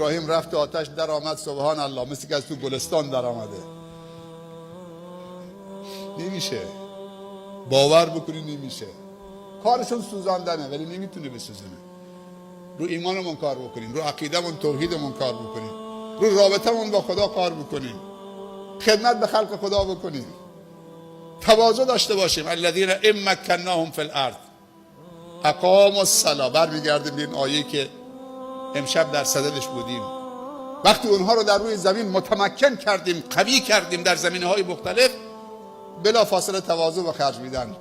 ابراهیم رفت آتش در آمد، سبحان الله، مثل که از تو گلستان در آمده. نمیشه، باور بکنی نمیشه. کارشون سوزاندنه ولی نمیتونه بسوزونه. رو ایمانمون کار بکنیم، رو عقیدمون توحیدمون کار بکنیم، رو رابطمون با خدا کار بکنیم، خدمت به خلق خدا بکنیم، تواضع داشته باشیم. الذین ان مکناهم فی الارض اقاموا الصلاة. برمیگردیم به این آیه که امشب در صددش بودیم. وقتی اونها رو در روی زمین متمکن کردیم، قوی کردیم در زمینه‌های مختلف، بلا فاصله تواضع به خرج میدن.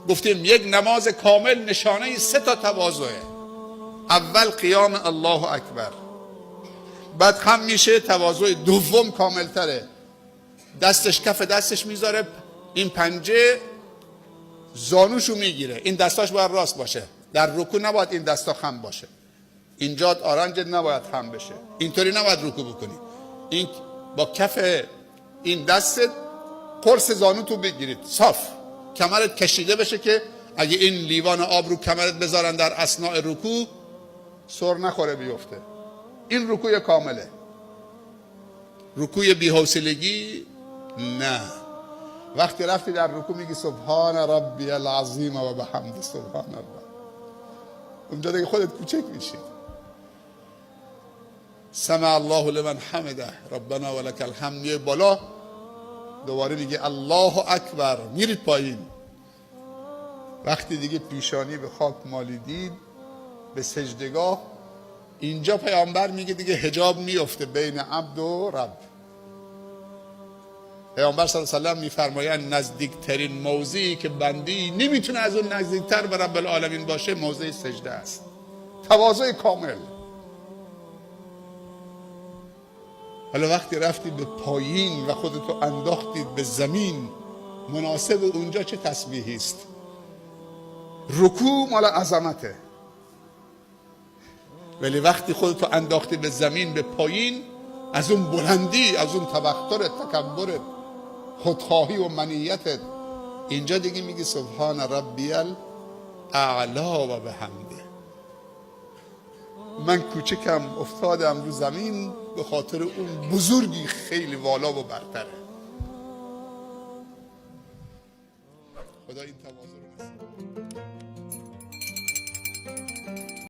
گفتیم یک نماز کامل نشانه 3 تا تواضعه. اول قیام الله اکبر، بعد خم میشه، تواضع دوم کامل تره، دستش کف دستش میذاره، این پنجه زانوشو میگیره، این دستاش باید راست باشه، در رکوع نباید این دستا خم باشه، اینجا آرنج نباید خم بشه، اینطوری نباید رکوع بکنی، این با کف این دست قرص زانوتو بگیرید صاف، کمرت کشیده بشه که اگه این لیوان آب رو کمرت بذارن در اثناء رکوع سر نخوره بیفته. این رکوع کامله. رکوع بی‌حوصلگی نه. وقتی رفتی در رکوع میگی سبحان ربی العظیم و بحمد سبحان الله، اونجا دیگه خودت کوچک میشی. سمع الله لمن حمده ربنا ولک الحمد، میای بالا، دوباره میگه الله اکبر، میرید پایین. وقتی دیگه پیشانی به خاک مالیدید، به سجدگاه، اینجا پیامبر میگه دیگه حجاب میفته بین عبد و رب. پیامبر صلی الله علیه و سلم میفرمایند نزدیکترین موضعی که بندی نمیتونه از اون نزدیکتر به رب العالمین باشه موضع سجده است. تواضع کامل. حالا وقتی رفتی به پایین و خودتو انداختید به زمین، مناسب اونجا چه تسبیحی است؟ رکوع مال عظمته، ولی وقتی خودتو انداختی به زمین به پایین، از اون بلندی، از اون تبخترت، تکبرت، خودخواهی و منیتت، اینجا دیگه میگی سبحان ربی الاعلی و بحمده. من کوچکم افتادم رو زمین به خاطر اون بزرگی خیلی والا و برتره. خدا این تواضع رو نصیب